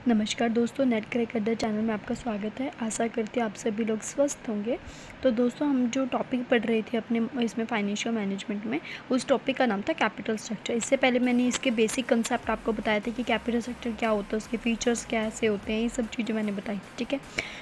नमस्कार दोस्तों, net crack अड्डा चैनल में आपका स्वागत है। आशा करती हूँ आप सभी लोग स्वस्थ होंगे। तो दोस्तों, हम जो टॉपिक पढ़ रहे थे अपने इसमें फाइनेंशियल मैनेजमेंट में, उस टॉपिक का नाम था कैपिटल स्ट्रक्चर। इससे पहले मैंने इसके बेसिक कंसेप्ट आपको बताए थे कि कैपिटल स्ट्रक्चर क्या होता है, उसके फीचर्स कैसे होते हैं, ये सब चीज़ें मैंने बताई थी। ठीक है,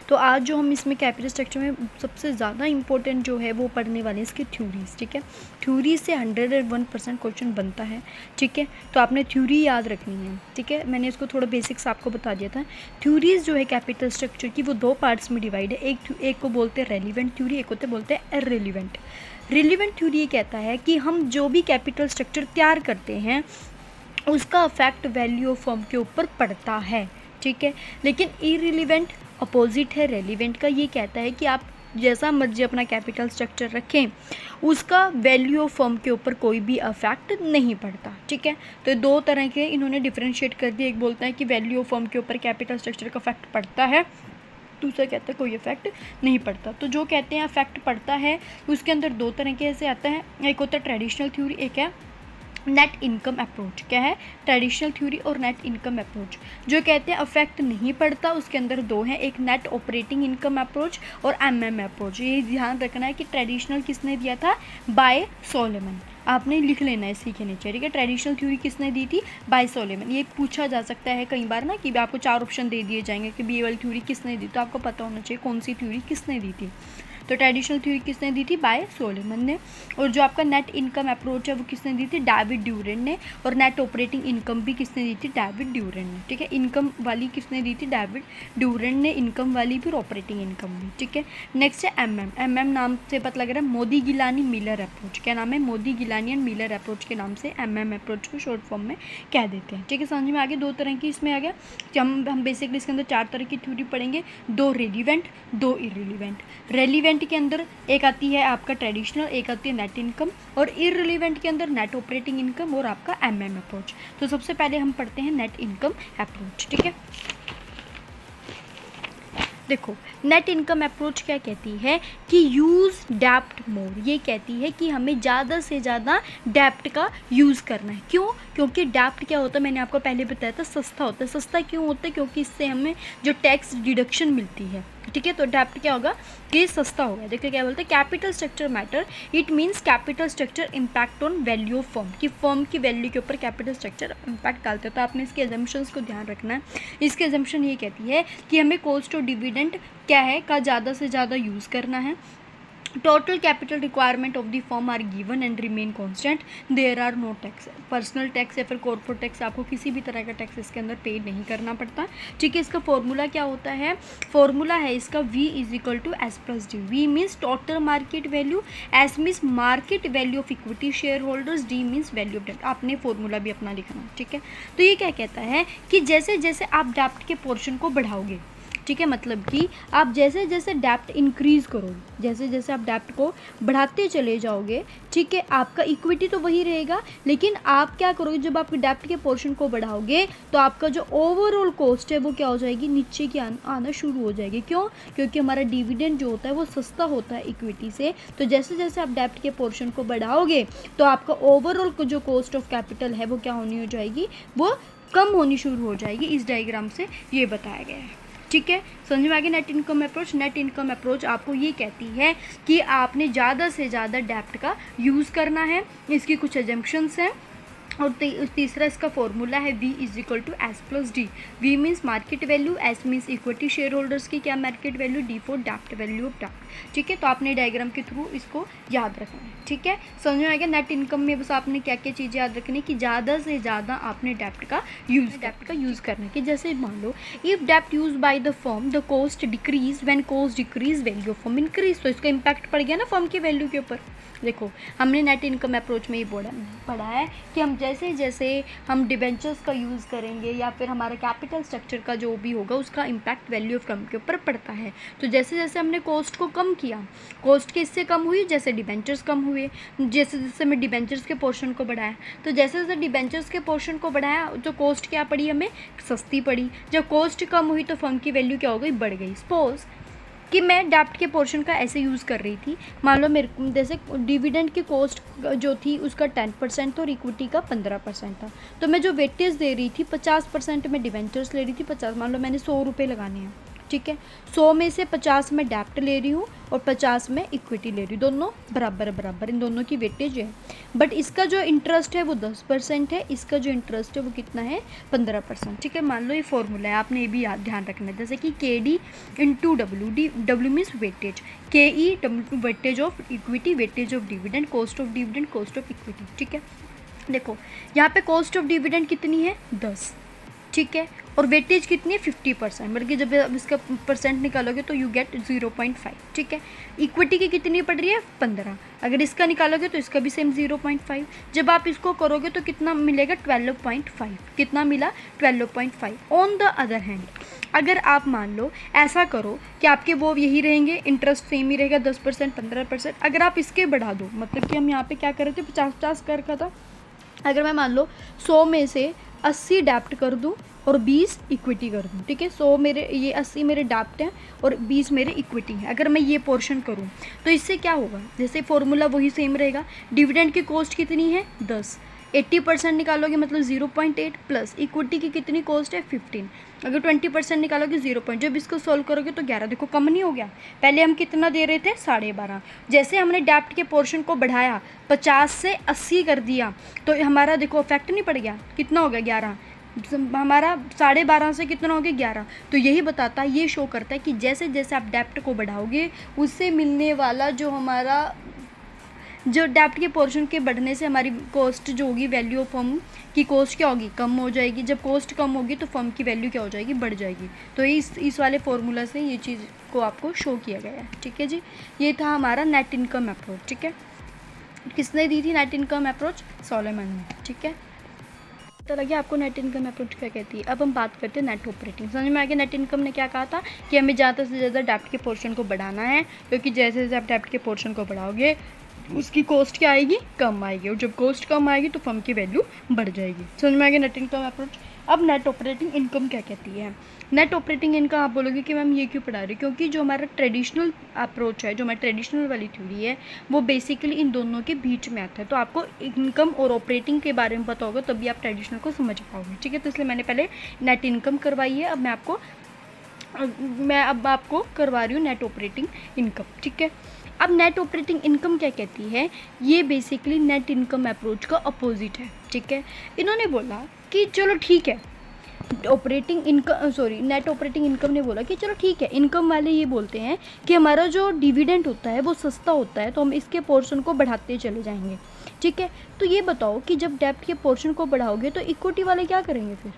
तो आज जो हम इसमें कैपिटल स्ट्रक्चर में सबसे ज़्यादा इंपॉर्टेंट जो है वो पढ़ने वाले हैं इसकी थ्योरीज। ठीक है, थ्योरी से 101% क्वेश्चन बनता है। ठीक है, तो आपने थ्योरी याद रखनी है। ठीक है, मैंने इसको थोड़ा बेसिक्स आपको बता दिया था। थ्योरीज जो है कैपिटल स्ट्रक्चर की वो दो पार्ट्स में डिवाइड है। एक को बोलते हैं रेलिवेंट थ्योरी, एक होते बोलते हैं इररिलेवेंट। रिलेवेंट थ्योरी ये कहता है कि हम जो भी कैपिटल स्ट्रक्चर तैयार करते हैं उसका इफेक्ट वैल्यू ऑफ फर्म के ऊपर पड़ता है। ठीक है, लेकिन इररिलेवेंट अपोजिट है रेलिवेंट का। ये कहता है कि आप जैसा मर्जी अपना कैपिटल स्ट्रक्चर रखें, उसका वैल्यू ऑफ फर्म के ऊपर कोई भी अफेक्ट नहीं पड़ता। ठीक है, तो दो तरह के इन्होंने डिफरेंशिएट कर दिया। एक बोलता है कि वैल्यू ऑफ फर्म के ऊपर कैपिटल स्ट्रक्चर का अफेक्ट पड़ता है, दूसरा कहता है कोई इफेक्ट नहीं पड़ता। तो जो कहते हैं अफेक्ट पड़ता है, उसके अंदर दो तरह के ऐसे आता है। एक होता है ट्रेडिशनल थ्योरी, एक है नेट इनकम अप्रोच। क्या है? ट्रेडिशनल थ्योरी और नेट इनकम अप्रोच। जो कहते हैं अफेक्ट नहीं पड़ता, उसके अंदर दो हैं, एक नेट ऑपरेटिंग इनकम अप्रोच और एमएम अप्रोच। ये ध्यान रखना है कि ट्रेडिशनल किसने दिया था? By Solomon. आपने लिख लेना है इसी के नीचे। ठीक है, ट्रेडिशनल थ्योरी किसने दी थी? By Solomon. ये पूछा जा सकता है कई बार ना कि आपको 4 ऑप्शन दे दिए जाएंगे कि बी वाली थ्योरी किसने दी, तो आपको पता होना चाहिए कौन सी थ्योरी किसने दी थी। तो ट्रेडिशनल थ्योरी किसने दी थी? बाय सोलोमन ने। और जो आपका नेट इनकम अप्रोच है वो किसने दी थी? डेविड ड्यूरेंट ने। और नेट ऑपरेटिंग इनकम भी किसने दी थी? डेविड ड्यूरेंट ने। ठीक है, इनकम वाली किसने दी थी? डेविड ड्यूरेंट ने इनकम वाली भी और ऑपरेटिंग इनकम भी। ठीक है, नेक्स्ट है एमएम नाम से पता लग रहा है, मोदी गिलानी मिलर अप्रोच। क्या नाम है? Modigliani and Miller approach के नाम से एमएम अप्रोच को शॉर्ट फॉर्म में कह देते हैं। ठीक है, समझ में आ गया? दो तरह की इसमें आ गया कि हम बेसिकली इसके अंदर 4 तरह की थ्योरी पढ़ेंगे, 2 रेलिवेंट, 2 इररिलेवेंट। रेलिवेंट के अंदर एक आती है आपका ट्रेडिशनल, एक आती है नेट इनकम, और इररिलेवेंट के अंदर नेट ऑपरेटिंग इनकम और आपका एमएम अप्रोच। तो सबसे पहले हम पढ़ते हैं नेट इनकम अप्रोच। ठीक है, देखो नेट इनकम अप्रोच क्या कहती है कि यूज़ डेप्ट मोर। ये कहती है कि हमें ज़्यादा से ज़्यादा डेप्ट का यूज़ करना है। क्यों? क्योंकि डेप्ट क्या होता है, मैंने आपको पहले बताया था, सस्ता होता है। सस्ता क्यों होता है? क्योंकि इससे हमें जो टैक्स डिडक्शन मिलती है। ठीक है, तो डेप्ट क्या होगा कि सस्ता होगा। देखिए क्या बोलते हैं, capital structure matter, it means capital structure impact on value of firm. कि फर्म की वैल्यू के ऊपर कैपिटल स्ट्रक्चर इम्पैक्ट डालते हैं। तो आपने इसके एजम्पशंस को ध्यान रखना है। इसके एजम्पशन ये कहती है कि हमें कॉस्ट और डिविडेंड क्या है का ज़्यादा से ज़्यादा यूज़ करना है। Total capital requirement of the firm are given and remain constant. There are no tax. Personal tax या फिर कॉर्पोरेट टैक्स, आपको किसी भी तरह का टैक्स इसके अंदर पे नहीं करना पड़ता। ठीक है, इसका फॉर्मूला क्या होता है? फॉर्मूला है इसका V is equal to S plus D. V means total market value, S means market value of equity share holders, D means value of डेप्ट। आपने फॉर्मूला भी अपना लिखना। ठीक है, तो ये क्या कहता है कि जैसे जैसे आप डेप्ट के पोर्शन को बढ़ाओगे, ठीक है, मतलब कि आप जैसे जैसे डेप्ट इंक्रीज़ करोगे, जैसे जैसे आप डेप्ट को बढ़ाते चले जाओगे, ठीक है, आपका इक्विटी तो वही रहेगा, लेकिन आप क्या करोगे, जब आप डेप्ट के पोर्शन को बढ़ाओगे तो आपका जो ओवरऑल कॉस्ट है वो क्या हो जाएगी? नीचे की आना शुरू हो जाएगी। क्यों? क्योंकि हमारा डिविडेंड जो होता है वो सस्ता होता है इक्विटी से। तो जैसे जैसे आप डेप्ट के पोर्शन को बढ़ाओगे तो आपका ओवरऑल जो कॉस्ट ऑफ कैपिटल है वो क्या होनी हो जाएगी? वो कम होनी शुरू हो जाएगी। इस डायग्राम से ये बताया गया है। ठीक है, समझ में आ गया net income approach. Net income approach आपको ये कहती है कि आपने ज़्यादा से ज़्यादा डेप्ट का यूज़ करना है। इसकी कुछ एजम्पशंस हैं, और तीसरा इसका फॉर्मूला है V is equal to S plus D. V means market value, S means equity share holders की क्या market value, D for dept value of डेप्ट। ठीक है, तो आपने डायग्राम के थ्रू इसको याद रखना है। ठीक है, समझ में आ गया? नेट इनकम में बस आपने क्या क्या चीज़ें याद रखनी है कि ज़्यादा से ज़्यादा आपने डेप्ट का यूज़ करना है। कि जैसे मान लो इफ़ डेप्ट use by the firm the cost decrease, when cost decrease value of firm increase. तो इसका इम्पैक्ट पड़ गया ना फर्म की वैल्यू के ऊपर। देखो हमने नेट इनकम अप्रोच में ही पढ़ा है कि हम जैसे जैसे हम डिबेंचर्स का यूज़ करेंगे या फिर हमारा कैपिटल स्ट्रक्चर का जो भी होगा उसका इम्पैक्ट वैल्यू ऑफ फर्म के ऊपर पड़ता है। तो जैसे जैसे हमने कॉस्ट को कम किया, कॉस्ट किससे कम हुई? जैसे डिबेंचर्स कम हुए। जैसे जैसे हमें डिबेंचर्स के पोर्शन को बढ़ाया, तो जैसे जैसे डिबेंचर्स के पोर्शन को बढ़ाया तो कॉस्ट क्या पड़ी? हमें सस्ती पड़ी। जब कॉस्ट कम हुई तो फर्म की वैल्यू क्या हो गई? बढ़ गई। सपोज कि मैं डेप्ट के पोर्शन का ऐसे यूज़ कर रही थी, मान लो मेरे जैसे डिविडेंड की कॉस्ट जो थी उसका 10% था और इक्विटी का 15% था, तो मैं जो वेटेज दे रही थी 50% में डिवेंचर्स ले रही थी, 50 मान लो मैंने 100 रुपये लगाने हैं, ठीक है, 100 में से 50 में डेप्ट ले रही हूँ और 50 में इक्विटी ले रही हूँ, दोनों बराबर बराबर इन दोनों की वेटेज है। बट इसका जो इंटरेस्ट है वो 10% है, इसका जो इंटरेस्ट है वो कितना है 15%, ठीक है। मान लो ये फॉर्मूला है, आपने ये भी याद ध्यान रखना है, जैसे कि K D into W, D W means weightage, K E weightage of equity, weightage of dividend, cost of dividend, cost of equity, ठीक है। देखो यहाँ पे कॉस्ट ऑफ डिविडेंड कितनी है 10, ठीक है, और वेटेज कितनी है 50%, बल्कि जब आप इसका परसेंट निकालोगे तो यू गेट 0.5, ठीक है। इक्विटी की कितनी पड़ रही है 15, अगर इसका निकालोगे तो इसका भी सेम 0.5, जब आप इसको करोगे तो कितना मिलेगा 12.5, कितना मिला 12.5। ऑन द अदर हैंड अगर आप मान लो ऐसा करो कि आपके वो यही रहेंगे, इंटरेस्ट सेम ही रहेगा 10% 15%, अगर आप इसके बढ़ा दो, मतलब कि हम यहाँ पे क्या कर रहे थे 50-50 कर रखा था, अगर मैं मान लो 100 में से 80 डेप्ट कर दूं और 20 इक्विटी कर दूं, ठीक है, 100 मेरे ये 80 मेरे डेप्ट हैं और 20 मेरे इक्विटी हैं, अगर मैं ये पोर्शन करूं तो इससे क्या होगा, जैसे फॉर्मूला वही सेम रहेगा, डिविडेंड की कॉस्ट कितनी है 10, 80% निकालोगे मतलब 0.8 प्लस इक्विटी की कितनी कॉस्ट है 15, अगर 20% निकालोगे 0. जब इसको सोल्व करोगे तो 11, देखो कम नहीं हो गया, पहले हम कितना दे रहे थे 12.5, जैसे हमने डेप्ट के पोर्शन को बढ़ाया 50 से 80 कर दिया तो हमारा देखो इफेक्ट नहीं पड़ गया, कितना हो गया 11, हमारा 12.5 से कितना हो गया 11, तो यही बताता है, ये शो करता है कि जैसे जैसे आप डेप्ट को बढ़ाओगे उससे मिलने वाला जो डेप्ट के पोर्शन के बढ़ने से हमारी कॉस्ट जो होगी, वैल्यू ऑफ फर्म की कॉस्ट क्या होगी कम हो जाएगी, जब कॉस्ट कम होगी तो फर्म की वैल्यू क्या हो जाएगी बढ़ जाएगी। तो इस वाले फॉर्मूला से ये चीज़ को आपको शो किया गया है, ठीक है जी। ये था हमारा नेट इनकम अप्रोच, ठीक है। किसने दी थी नेट इनकम अप्रोच, सोलोमन ने, ठीक है। तो लगे आपको नेट इनकम अप्रोच क्या कहती है। अब हम बात करते हैं नेट ऑपरेटिंग। समझ में आ गया नेट इनकम ने क्या कहा था कि हमें ज़्यादा से ज़्यादा डेप्ट के पोर्शन को बढ़ाना है, क्योंकि जैसे जैसे आप डेप्ट के पोर्शन को बढ़ाओगे उसकी कॉस्ट क्या आएगी कम आएगी, और जब कॉस्ट कम आएगी तो फर्म की वैल्यू बढ़ जाएगी। समझ में आ गया नेट इनकम अप्रोच। अब नेट ऑपरेटिंग इनकम क्या कहती है। नेट ऑपरेटिंग इनकम आप बोलोगे कि मैम ये क्यों पढ़ा रही, क्योंकि जो हमारा ट्रेडिशनल अप्रोच है, जो हमारी ट्रेडिशनल वाली थ्योरी है, वो बेसिकली इन दोनों के बीच में आता है। तो आपको इनकम और ऑपरेटिंग के बारे में पता होगा तभी आप ट्रेडिशनल को समझ पाओगे, ठीक है। तो इसलिए मैंने पहले नेट इनकम करवाई है, अब मैं आपको करवा रही हूँ नेट ऑपरेटिंग इनकम, ठीक है। अब नेट ऑपरेटिंग इनकम क्या कहती है, ये बेसिकली नेट इनकम अप्रोच का अपोजिट है, ठीक है। इन्होंने बोला कि चलो ठीक है, नेट ऑपरेटिंग इनकम ने बोला कि चलो ठीक है, इनकम वाले ये बोलते हैं कि हमारा जो डिविडेंड होता है वो सस्ता होता है, तो हम इसके पोर्शन को बढ़ाते चले जाएंगे, ठीक है। तो ये बताओ कि जब डेप्ट के पोर्शन को बढ़ाओगे तो इक्विटी वाले क्या करेंगे, फिर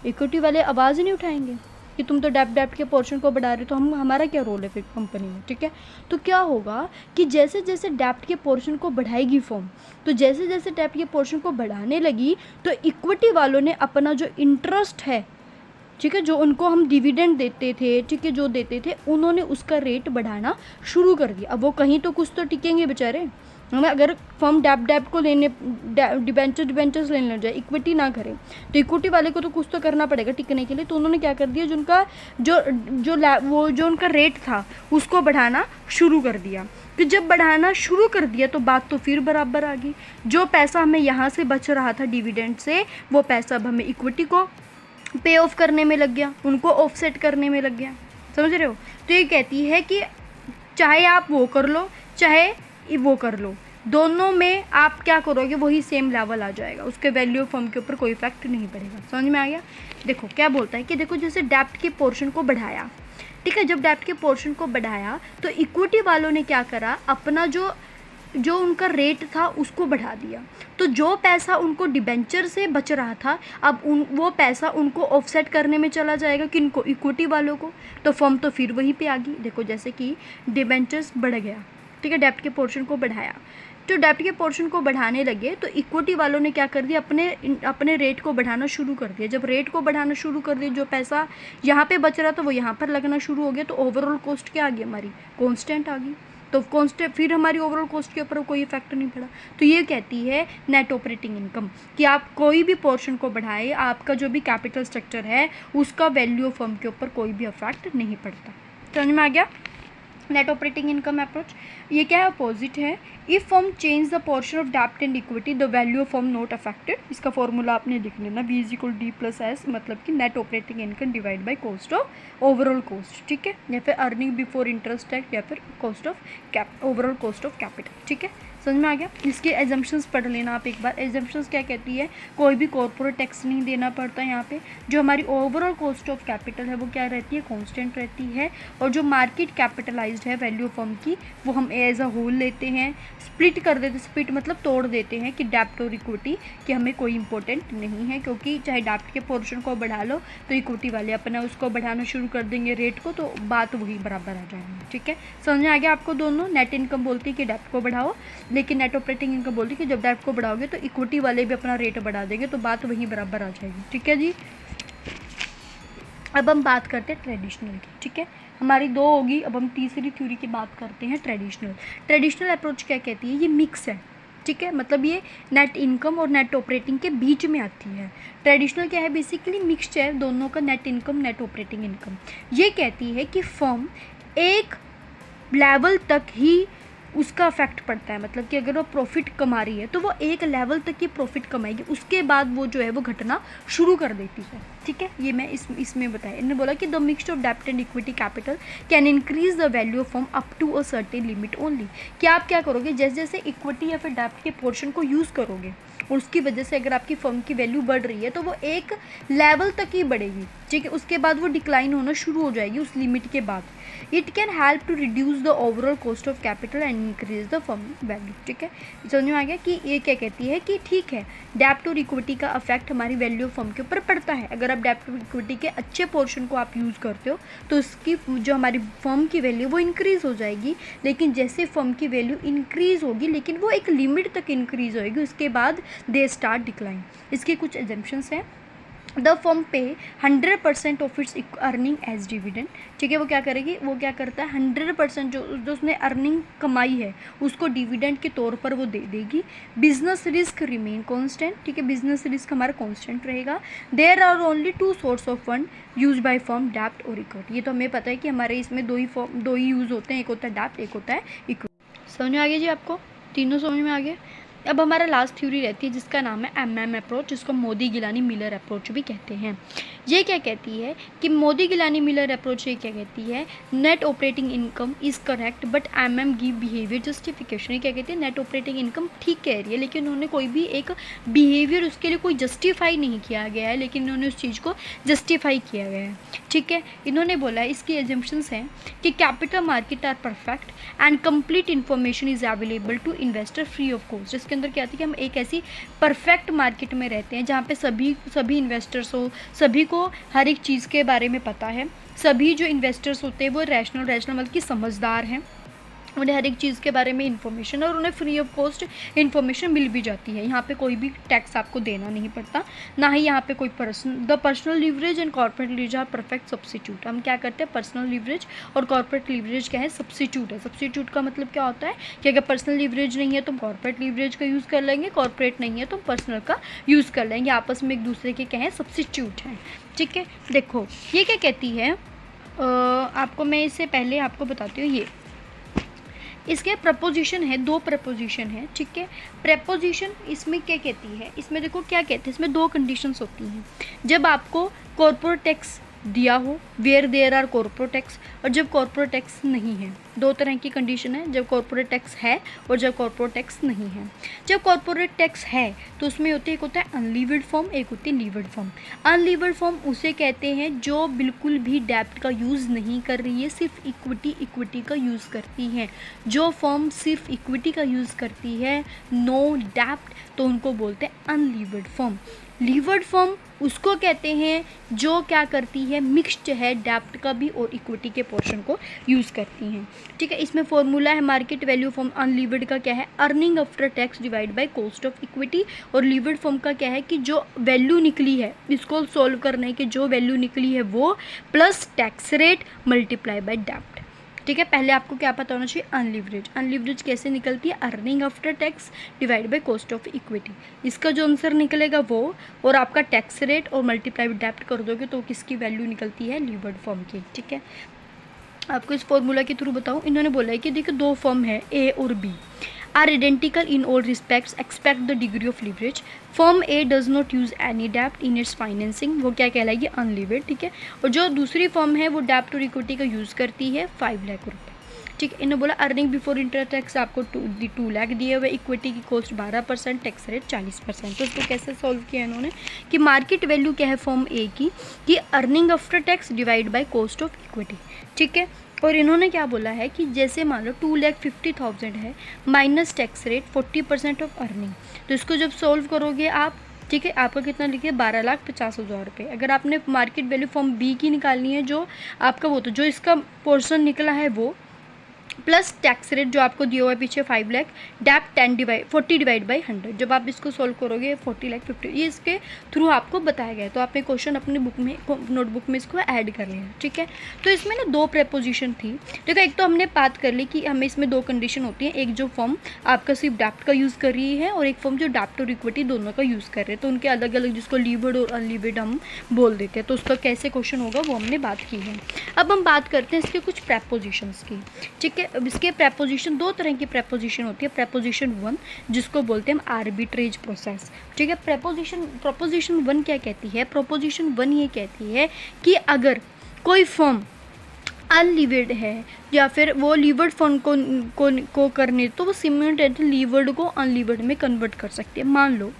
इक्विटी वाले आवाज़ नहीं उठाएंगे कि तुम तो डेप्ट के पोर्शन को बढ़ा रहे हो, तो हमारा क्या रोल है फिर कंपनी में, ठीक है। तो क्या होगा कि जैसे जैसे डेप्ट के पोर्शन को बढ़ाएगी फर्म, तो जैसे जैसे डेप्ट के पोर्शन को बढ़ाने लगी तो इक्विटी वालों ने अपना जो इंटरेस्ट है, ठीक है, जो उनको हम डिविडेंड देते थे, ठीक है, जो देते थे, उन्होंने उसका रेट बढ़ाना शुरू कर दिया। अब वो कहीं तो कुछ तो टिकेंगे बेचारे, हमें अगर फर्म डेप्ट को लेने डिबेंचर्स लेने लग जाए, इक्विटी ना करें, तो इक्विटी वाले को तो कुछ तो करना पड़ेगा टिकने के लिए। तो उन्होंने क्या कर दिया, जो उनका रेट था उसको बढ़ाना शुरू कर दिया। तो जब बढ़ाना शुरू कर दिया तो बात तो फिर बराबर आ गई, जो पैसा हमें यहाँ से बच रहा था डिविडेंड से, वो पैसा अब हमें इक्विटी को पे ऑफ करने में लग गया, उनको ऑफसेट करने में लग गया, समझ रहे हो। तो ये कहती है कि चाहे आप वो कर लो चाहे वो कर लो, दोनों में आप क्या करोगे वही सेम लेवल आ जाएगा, उसके वैल्यू ऑफ फर्म के ऊपर कोई इफेक्ट नहीं पड़ेगा। समझ में आ गया। देखो क्या बोलता है कि देखो जैसे डेप्ट के पोर्शन को बढ़ाया, ठीक है, जब डेप्ट के पोर्शन को बढ़ाया तो इक्विटी वालों ने क्या करा, अपना जो उनका रेट था उसको बढ़ा दिया। तो जो पैसा उनको डिबेंचर से बच रहा था, अब वो पैसा उनको ऑफसेट करने में चला जाएगा, किनको, इक्विटी वालों को। तो फर्म तो फिर वहीं पे आ गई। देखो जैसे कि डिबेंचर्स बढ़ गया, ठीक है, डेप्ट के पोर्शन को बढ़ाया, तो डेप्ट के पोर्शन को बढ़ाने लगे तो इक्विटी वालों ने क्या कर दिया, अपने रेट को बढ़ाना शुरू कर दिया। जब रेट को बढ़ाना शुरू कर दिया, जो पैसा यहाँ पे बच रहा था वो यहाँ पर लगना शुरू हो गया, तो ओवरऑल कॉस्ट क्या आ गई, हमारी कांस्टेंट आ गई। तो कांस्टेंट फिर हमारी ओवरऑल कॉस्ट के ऊपर कोई इफेक्ट नहीं पड़ा। तो ये कहती है नेट ऑपरेटिंग इनकम कि आप कोई भी पोर्शन को बढ़ाए, आपका जो भी कैपिटल स्ट्रक्चर है उसका वैल्यू ऑफ फर्म के ऊपर कोई भी इफेक्ट नहीं पड़ता। समझ में आ गया। नेट ऑपरेटिंग इनकम अप्रोच, ये क्या है, अपोजिट है। If firm change the portion of डेप्ट and equity the value of firm not affected, इसका फॉर्मूला आपने लिख लेना, V is equal D plus S, मतलब कि net operating income divide by cost of overall cost, ठीक है, या फिर अर्निंग बिफोर इंटरेस्ट टैक्स, या फिर cost of overall cost of capital, ठीक है, समझ में आ गया। इसके एजम्पशंस पढ़ लेना आप एक बार। एजम्पशंस क्या कहती है, कोई भी कॉर्पोरेट टैक्स नहीं देना पड़ता यहाँ पे, जो हमारी ओवरऑल कॉस्ट ऑफ कैपिटल है वो क्या रहती है, कांस्टेंट रहती है, और जो मार्केट कैपिटलाइज्ड है वैल्यू फर्म की वो हम एज अ होल लेते हैं, स्प्लिट कर देते, स्प्लिट मतलब तोड़ देते हैं कि डेप्ट और इक्विटी कि हमें कोई इंपॉर्टेंट नहीं है, क्योंकि चाहे डेप्ट के पोर्शन को बढ़ा लो तो इक्विटी वाले अपना उसको बढ़ाना शुरू कर देंगे रेट को, तो बात वही बराबर आ जाएगी, ठीक है, समझ में आ गया आपको दोनों। नेट इनकम बोलती है कि डेप्ट को बढ़ाओ, लेकिन नेट ऑपरेटिंग इनकम बोलती है कि जब डेप्ट को बढ़ाओगे तो इक्विटी वाले भी अपना रेट बढ़ा देंगे, तो बात वहीं बराबर आ जाएगी, ठीक है जी। अब हम बात करते हैं ट्रेडिशनल की, ठीक है, हमारी दो होगी, अब हम तीसरी थ्योरी की बात करते हैं, ट्रेडिशनल। ट्रेडिशनल अप्रोच क्या कहती है, ये मिक्स है, ठीक है, मतलब ये नेट इनकम और नेट ऑपरेटिंग के बीच में आती है। ट्रेडिशनल क्या है, बेसिकली मिक्सड है दोनों का, net income net operating income. ये कहती है कि फर्म एक लेवल तक ही उसका इफेक्ट पड़ता है, मतलब कि अगर वो प्रॉफिट कमा रही है तो वो एक लेवल तक ही प्रॉफिट कमाएगी, उसके बाद वो जो है वो घटना शुरू कर देती है, ठीक है, ये मैं इसमें बताया। इन्होंने बोला कि द मिक्सड ऑफ डेप्ट and equity capital can increase the value of firm up to a certain limit only. कि आप क्या करोगे, जैसे जैसे इक्विटी या फिर डेप्ट के पोर्शन को यूज़ करोगे और उसकी वजह से अगर आपकी फर्म की वैल्यू बढ़ रही है तो वो एक लेवल तक ही बढ़ेगी, ठीक है, उसके बाद वो डिक्लाइन होना शुरू हो जाएगी उस लिमिट के बाद। It can help to reduce the overall cost of capital and increase the firm value, ठीक है, समझ में आ गया कि ये क्या कहती है कि ठीक है, डेप्ट और इक्विटी का इफेक्ट हमारी वैल्यू ऑफ फर्म के ऊपर पड़ता है। अगर आप डेप्ट और इक्विटी के अच्छे पोर्शन को आप यूज़ करते हो तो उसकी जो हमारी फर्म की वैल्यू वो इंक्रीज़ हो जाएगी, लेकिन जैसे फर्म की वैल्यू इंक्रीज़ होगी लेकिन वो एक लिमिट तक इंक्रीज़ होएगी, उसके बाद दे स्टार्ट डिक्लाइन। इसके कुछ एग्जाम्पशंस हैं। The firm pay 100% of its earning as dividend, ठीक है, वो क्या करेगी, वो क्या करता है 100% जो उसने अर्निंग कमाई है उसको डिविडेंड के तौर पर वो दे देगी। बिजनेस रिस्क रिमेन कांस्टेंट, ठीक है, बिजनेस रिस्क हमारा कांस्टेंट रहेगा। There are only two source of fund use by firm, डेप्ट और इक्विटी। ये तो हमें पता है कि हमारे इसमें दो ही यूज़ होते हैं, एक होता है डेप्ट, एक होता है इक्विटी। समझ में आ गया जी आपको, तीनों समझ में आ गया। अब हमारा लास्ट थ्योरी रहती है जिसका नाम है MM अप्रोच, जिसको मोदी गिलानी मिलर अप्रोच भी कहते हैं। ये क्या कहती है कि मोदी गिलानी मिलर अप्रोच ये क्या कहती है, net operating income is correct but MM give behaviour justification. ये क्या कहती है, नेट ऑपरेटिंग इनकम ठीक कह रही है लेकिन उन्होंने कोई भी एक बिहेवियर उसके लिए कोई जस्टिफाई नहीं किया गया है, लेकिन उन्होंने उस चीज़ को जस्टिफाई किया गया है, ठीक है। इन्होंने बोला है, इसकी एजम्पशंस हैं कि capital market are perfect and complete information is available to investor free of cost. जिसके अंदर क्या आती है कि हम एक ऐसी परफेक्ट मार्केट में रहते हैं जहाँ पे सभी इन्वेस्टर्स हो, सभी को हर एक चीज़ के बारे में पता है, सभी जो इन्वेस्टर्स होते हैं वो रैशनल मतलब कि समझदार हैं, उन्हें हर एक चीज़ के बारे में इन्फॉर्मेशन और उन्हें फ्री ऑफ कॉस्ट इन्फॉर्मेशन मिल भी जाती है। यहाँ पे कोई भी टैक्स आपको देना नहीं पड़ता, ना ही यहाँ पे कोई the personal leverage and corporate leverage are perfect substitute. हम क्या करते हैं, पर्सनल लीवरेज और कॉर्पोरेट लीवरेज क्या है, सब्सिट्यूट है। सब्सिट्यूट का मतलब क्या होता है कि अगर पर्सनल लीवरेज नहीं है तो हम कॉर्पोरेट लीवरेज का यूज़ कर लेंगे, कॉर्पोरेट नहीं है तो हम पर्सनल का यूज़ कर लेंगे, आपस में एक दूसरे के क्या है, सब्सिट्यूट हैं, ठीक है। देखो ये क्या कहती है, आपको मैं इससे पहले आपको बताती हूँ, ये इसके प्रपोजिशन है, दो प्रपोजिशन है, ठीक है। प्रपोजिशन इसमें क्या कहती है, इसमें देखो क्या कहते हैं, इसमें दो कंडीशंस होती हैं। जब आपको कॉर्पोरेट टैक्स दिया हो, where there are corporate tax, और जब कॉर्पोरेट टैक्स नहीं है। दो तरह की कंडीशन है, जब कॉर्पोरेट टैक्स है और जब कॉर्पोरेट टैक्स नहीं है। जब कॉर्पोरेट टैक्स है तो उसमें होती है, एक होता है अनलीवर्ड फॉर्म, एक होती है लीवर्ड फॉर्म। अनलीवर्ड फॉर्म उसे कहते हैं जो बिल्कुल भी डेप्ट का यूज़ नहीं कर रही है, सिर्फ इक्विटी का यूज़ करती है। जो फॉर्म सिर्फ इक्विटी का यूज़ करती है, नो डेप्ट, तो उनको बोलते हैं अनलीवर्ड फॉर्म। लीवर्ड फॉर्म उसको कहते हैं जो क्या करती है, मिक्स्ड है, डेप्ट का भी और इक्विटी के पोर्शन को यूज़ करती हैं, ठीक है। इसमें फॉर्मूला है मार्केट वैल्यू फॉर्म अनलीवर्ड का क्या है, earning after tax divide by cost of equity, और लीवर्ड फॉर्म का क्या है कि जो वैल्यू निकली है, इसको सॉल्व करने के जो वैल्यू निकली है वो plus tax rate multiply by डेप्ट, ठीक है। पहले आपको क्या पता होना चाहिए, अनलीवरेज। अनलीवरेज कैसे निकलती है, earning after tax divide by cost of equity, इसका जो आंसर निकलेगा वो, और आपका टैक्स रेट और मल्टीप्लाई विद डेप्ट कर दोगे तो किसकी वैल्यू निकलती है, लीवर्ड फॉर्म की, ठीक है। आपको इस फॉर्मूला के थ्रू बताऊं, इन्होंने बोला है कि देखिए दो फर्म है ए और B are identical in all respects expect the degree of leverage. Firm A does not use any डेप्ट इन इट्स फाइनेंसिंग, वो क्या कहलाएगी, अनलीवर्ड, ठीक है। और जो दूसरी फर्म है वो डेप्ट और इक्विटी का यूज़ करती है 5 लाख रुपये, ठीक है। इन्होंने बोला अर्निंग बिफोर इंटरेस्ट टैक्स आपको 2 लाख दिए हुए, इक्विटी की कॉस्ट 12%, टैक्स रेट 40%। तो इसको कैसे सॉल्व किया इन्होंने कि मार्केट वैल्यू क्या है फर्म ए की, कि earning after tax divide by cost of equity, ठीक है। और इन्होंने क्या बोला है कि जैसे मान लो 2,50,000 है minus tax rate 40% of earning, तो इसको जब सॉल्व करोगे आप, ठीक है, आपका कितना लिखिए 12,50,000 रुपये। अगर आपने मार्केट वैल्यू फॉर्म बी की निकालनी है, जो आपका वो तो जो इसका पोर्शन निकला है वो, प्लस टैक्स रेट जो आपको दिया हुआ है पीछे 5 लाख, डैप 40 डिवाइड बाई 100, जब आप इसको सॉल्व करोगे 40 लाख 50, ये इसके थ्रू आपको बताया गया है। तो आपने क्वेश्चन अपनी बुक में, नोटबुक में इसको ऐड कर लिया, ठीक है। तो इसमें ना 2 प्रेपोजिशन थी, देखो एक तो हमने बात कर ली कि हमें इसमें 2 कंडीशन होती हैं, एक जो फॉर्म आपका सिर्फ डैप्ट का यूज़ कर रही है और एक फॉर्म जो डैप्ट और इक्विटी दोनों का यूज़ कर रहे हैं, तो उनके अलग अलग, जिसको लीवर्ड और अनलीवर्ड हम बोल देते हैं, तो उसका कैसे क्वेश्चन होगा वो हमने बात की है। अब हम बात करते हैं इसके कुछ प्रेपोजिशंस की, ठीक है। अब इसके प्रेपोजिशन 2 तरह की प्रेपोजिशन होती है। प्रेपोजिशन 1 जिसको बोलते हैं हम आर्बिट्रेज प्रोसेस, ठीक है। प्रोपोजिशन 1 क्या कहती है, प्रोपोजिशन 1 ये कहती है कि अगर कोई फर्म अनलीवर्ड है या फिर वो लीवर्ड फर्म को करने, तो वो सिमिलटेनली लीवर्ड को अनलीवर्ड में कन्वर्ट कर सकती है। मान लो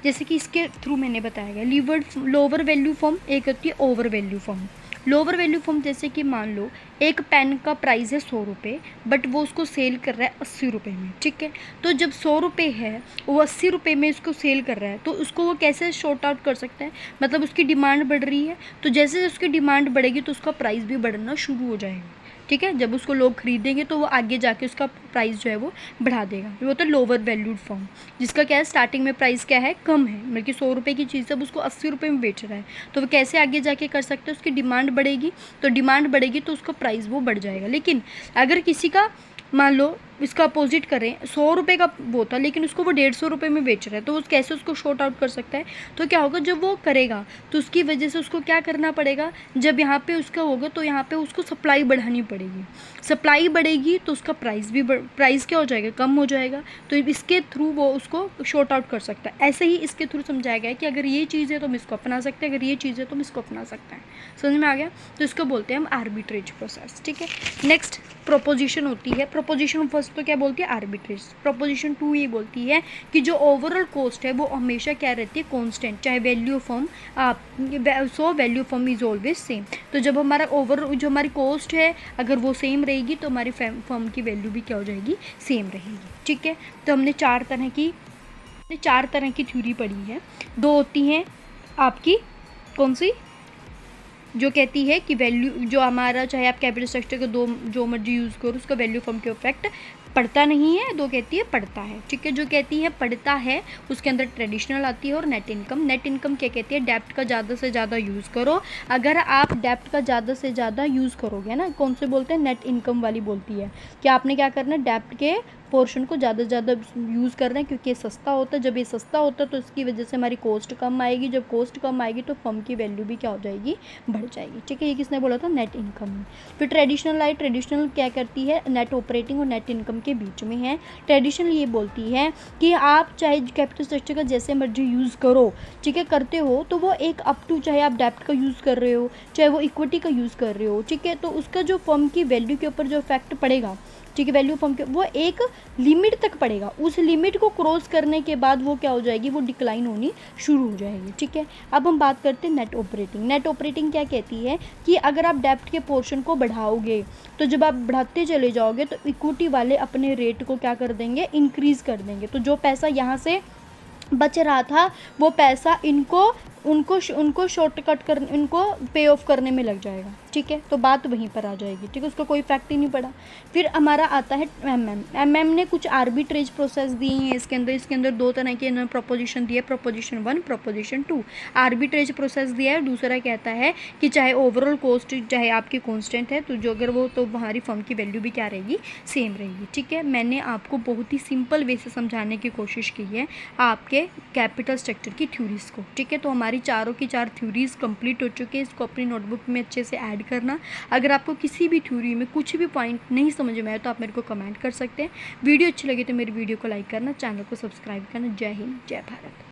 जैसे कि इसके थ्रू मैंने बताया गया, लीवर्ड लोअर वैल्यू फॉर्म, एक होती है over value form. Lower value form जैसे कि मान लो एक पेन का प्राइस है 100 रुपये, बट वो उसको सेल कर रहा है 80 रुपये में, ठीक है। तो जब 100 रुपये है वो 80 रुपये में उसको सेल कर रहा है, तो उसको वो कैसे शॉर्ट आउट कर सकता है, मतलब उसकी डिमांड बढ़ रही है, तो जैसे उसकी डिमांड बढ़ेगी तो उसका प्राइस भी बढ़ना शुरू हो जाएगा, ठीक है। जब उसको लोग खरीदेंगे तो वो आगे जाके उसका प्राइस जो है वो बढ़ा देगा। ये होता है लोअर वैल्यूड फॉर्म, जिसका क्या है स्टार्टिंग में प्राइस क्या है, कम है, मतलब कि 100 रुपये की चीज़ अब उसको 80 रुपये में बेच रहा है, तो वो कैसे आगे जाके कर सकते हैं, उसकी डिमांड बढ़ेगी, तो डिमांड बढ़ेगी तो उसका प्राइस वो बढ़ जाएगा। लेकिन अगर किसी का मान लो इसका अपोजिट करें, 100 रुपये का वो था लेकिन उसको वो 150 रुपये में बेच रहा है, तो वो कैसे उसको शॉर्ट आउट कर सकता है, तो क्या होगा, जब वो करेगा तो उसकी वजह से उसको क्या करना पड़ेगा, जब यहाँ पे उसका होगा तो यहाँ पे उसको सप्लाई बढ़ानी पड़ेगी, सप्लाई बढ़ेगी तो उसका प्राइस भी प्राइस क्या हो जाएगा, कम हो जाएगा, तो इसके थ्रू वो उसको शॉर्ट आउट कर सकता है। ऐसे ही इसके थ्रू समझाया गया है कि अगर ये चीज़ है तो हम इसको अपना सकते हैं, अगर ये चीज़ है तो हम इसको अपना सकते हैं। समझ में आ गया, तो इसको बोलते हैं हम आर्बिट्रेज प्रोसेस, ठीक है। नेक्स्ट प्रोपोजिशन होती है, प्रोपोजिशन फर्स्ट तो क्या बोलती है, आर्बिट्रेज। प्रोपोजिशन 2 ये बोलती है कि जो ओवरऑल कॉस्ट है वो हमेशा क्या रहती है, कांस्टेंट, चाहे value form so value form is always same. तो जब हमारा जो हमारी कॉस्ट है अगर वो सेम रहेगी तो हमारी फॉर्म की वैल्यू भी क्या हो जाएगी, सेम रहेगी, ठीक है। तो हमने 4 तरह की थ्योरी पढ़ी है। 2 होती हैं आपकी कौन सी, जो कहती है कि वैल्यू जो हमारा, चाहे आप कैपिटल स्ट्रक्चर को जो मर्जी यूज़ करो, उसका वैल्यू फॉर्म के इफेक्ट पढ़ता नहीं है। 2 कहती है पढ़ता है, ठीक है। जो कहती है पढ़ता है उसके अंदर ट्रेडिशनल आती है और नेट इनकम। नेट इनकम क्या कहती है, डेप्ट का ज़्यादा से ज़्यादा यूज़ करो। अगर आप डेप्ट का ज़्यादा से ज़्यादा यूज़ करोगे ना, कौन से बोलते हैं, नेट इनकम वाली बोलती है कि आपने क्या करना है, डेप्ट के पोर्शन को ज़्यादा से ज़्यादा यूज़ करना है, क्योंकि ये सस्ता होता है। जब ये सस्ता होता है तो इसकी वजह से हमारी कॉस्ट कम आएगी, जब कॉस्ट कम आएगी तो फर्म की वैल्यू भी क्या हो जाएगी, बढ़ जाएगी, ठीक है। ये किसने बोला था, नेट इनकम। फिर ट्रेडिशनल आई, ट्रेडिशनल क्या करती है, नेट ऑपरेटिंग और नेट इनकम के बीच में है। ट्रेडिशनल ये बोलती है कि आप चाहे कैपिटल स्ट्रक्चर का जैसे मर्जी यूज़ करो, ठीक है, करते हो तो वो एक अप टू, चाहे आप डेप्ट का यूज़ कर रहे हो चाहे वो इक्विटी का यूज़ कर रहे हो, ठीक है, तो उसका जो फर्म की वैल्यू के ऊपर जो इफेक्ट पड़ेगा, ठीक है, वैल्यू फर्म के वो एक लिमिट तक पड़ेगा। उस लिमिट को क्रॉस करने के बाद वो क्या हो जाएगी, वो डिक्लाइन होनी शुरू हो जाएगी, ठीक है। अब हम बात करते हैं नेट ऑपरेटिंग। नेट ऑपरेटिंग क्या कहती है कि अगर आप डेप्ट के पोर्शन को बढ़ाओगे तो जब आप बढ़ाते चले जाओगे तो इक्विटी वाले अपने रेट को क्या कर देंगे, इंक्रीज़ कर देंगे। तो जो पैसा यहाँ से बच रहा था वो पैसा उनको शॉर्टकट कर, इनको पे ऑफ करने में लग जाएगा, ठीक है। तो बात वहीं पर आ जाएगी, ठीक है, उसका कोई इफेक्ट ही नहीं पड़ा। फिर हमारा आता है एमएम ने कुछ आर्बिट्रेज प्रोसेस दी हैं इसके अंदर 2 तरह के इन्होंने प्रोपोजिशन दिए, प्रोपोजिशन 1, प्रोपोजिशन 2। आर्बिट्रेज प्रोसेस दिया है, दूसरा कहता है कि चाहे ओवरऑल कॉस्ट चाहे आपकी कॉन्स्टेंट है, तो जो अगर वो, तो हमारी फर्म की वैल्यू भी क्या रहेगी, सेम रहेगी, ठीक है। मैंने आपको बहुत ही सिंपल वे से समझाने की कोशिश की है आपके कैपिटल स्ट्रक्चर की थ्योरीज को, ठीक है। तो हमारी चारों की 4 थ्योरीज कंप्लीट हो चुकी है, इसको अपनी नोटबुक में अच्छे से ऐड कमेंट करना। अगर आपको किसी भी थ्योरी में कुछ भी पॉइंट नहीं समझ में आया तो आप मेरे को कमेंट कर सकते हैं। वीडियो अच्छी लगी तो मेरी वीडियो को लाइक करना, चैनल को सब्सक्राइब करना। जय हिंद, जय भारत।